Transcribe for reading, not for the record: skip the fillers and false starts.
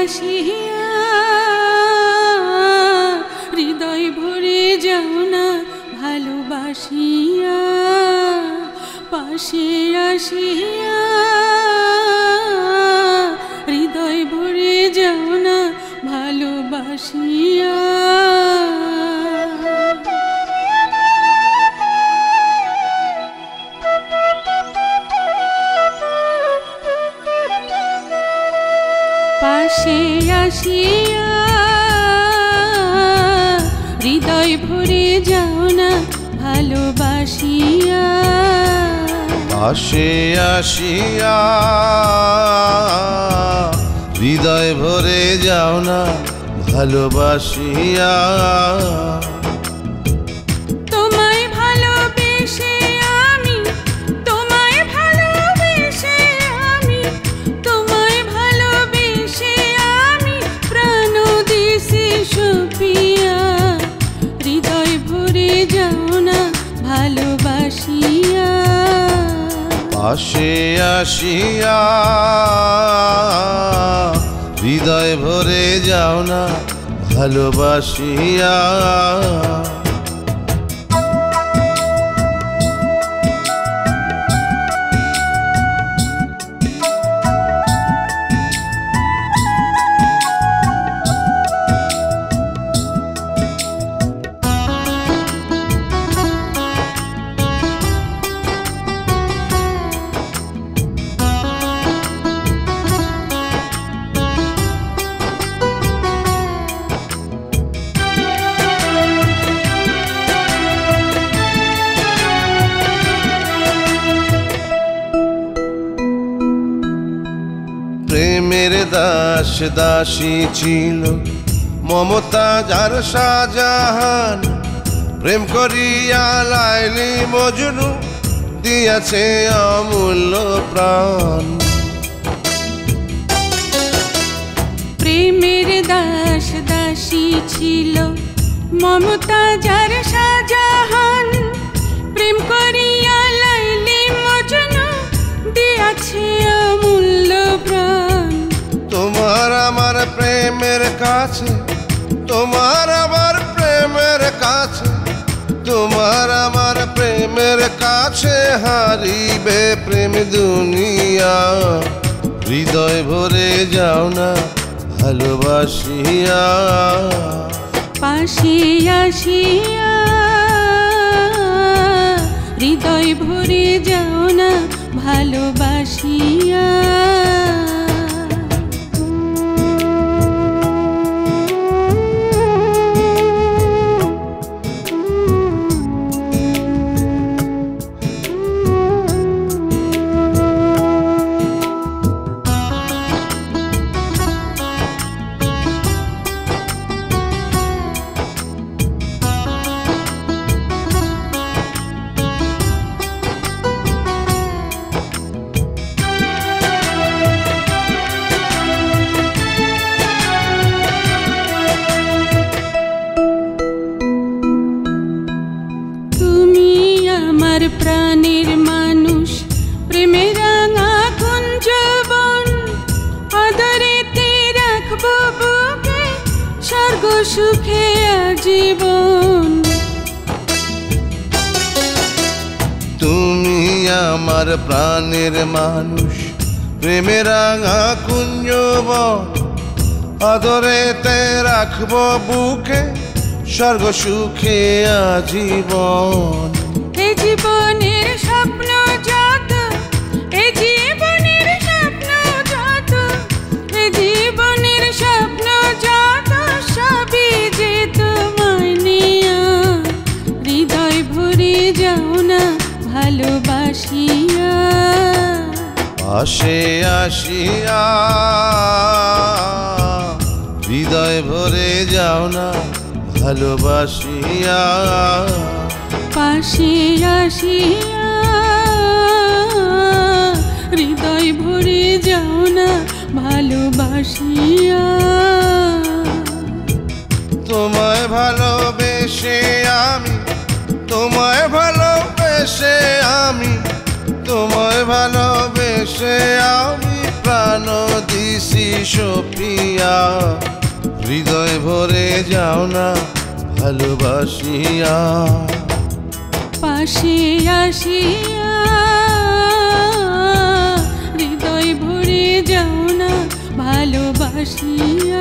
আসিয়া হৃদয় ভরে যাও না ভালোবাসিয়া পাশে আসিয়া হৃদয় ভরে যাও না ভালোবাসিয়া পাশে আসিয়া হৃদয় ভরে যাও না ভালোবাসিয়া পাশে আসিয়া হৃদয় ভরে যাও না ভালোবাসিয়া তোমায় ভালোবেসে আমি তোমায় ভালোবেসে আমি তোমায় ভালোবেসে আমি প্রাণ দিছি সপিয়া হৃদয় ভরে যাও না ভালোবাসিয়া পাশে আসিয়া হৃদয় ভরে যাও না ভালোবাসিয়া প্রেমের দাস দাসী ছিল মমতা যার শাহজাহান প্রেম করিয়া লাইলি মজনু দিয়াছে অমূল্য প্রাণ প্রেমের দাস দাসী ছিল মমতা যার শাহজাহান প্রেম করিয়া লাইলি মজনু দিয়াছে অমূল্য প্রাণ তোমার আমার প্রেমের কাছে তোমার আমার প্রেমের কাছে তোমার আমার প্রেমের কাছে হারিবে প্রেম দুনিয়া হৃদয় ভরে যাও না ভালোবাসিয়া পাশে আসিয়া হৃদয় ভরে যাও না ভালোবাসিয়া প্রাণের মানুষ প্রেমের রাঙা কুঞ্জবন আদরেতে রাখবো বুকে স্বর্গ সুখে আজীবন তুমি আমার প্রাণের মানুষ প্রেমের রাঙা কুঞ্জবন আদরেতে রাখবো বুকে স্বর্গ সুখে আজীবন এ জীবনের স্বপ্ন যত এ জীবনের স্বপ্ন যত এ জীবনের স্বপ্ন যত সবই যে তোমায় নিয়া হৃদয় ভরে যাও না ভালোবাসিয়া পাশে আসিয়া হৃদয় ভরে যাও না ভালোবাসিয়া পাশে আসিয়া হৃদয় ভরে যাও না ভালোবাসিয়া তোমায় ভালোবেসে আমি তোমায় ভালোবেসে আমি তোমায় ভালোবেসে আমি প্রাণ দিছি মিসি সোফিয়া হৃদয় ভরে যাও না ভালোবাসিয়া পাশে আসিয়া হৃদয় ভরে যাও না ভালোবাসিয়া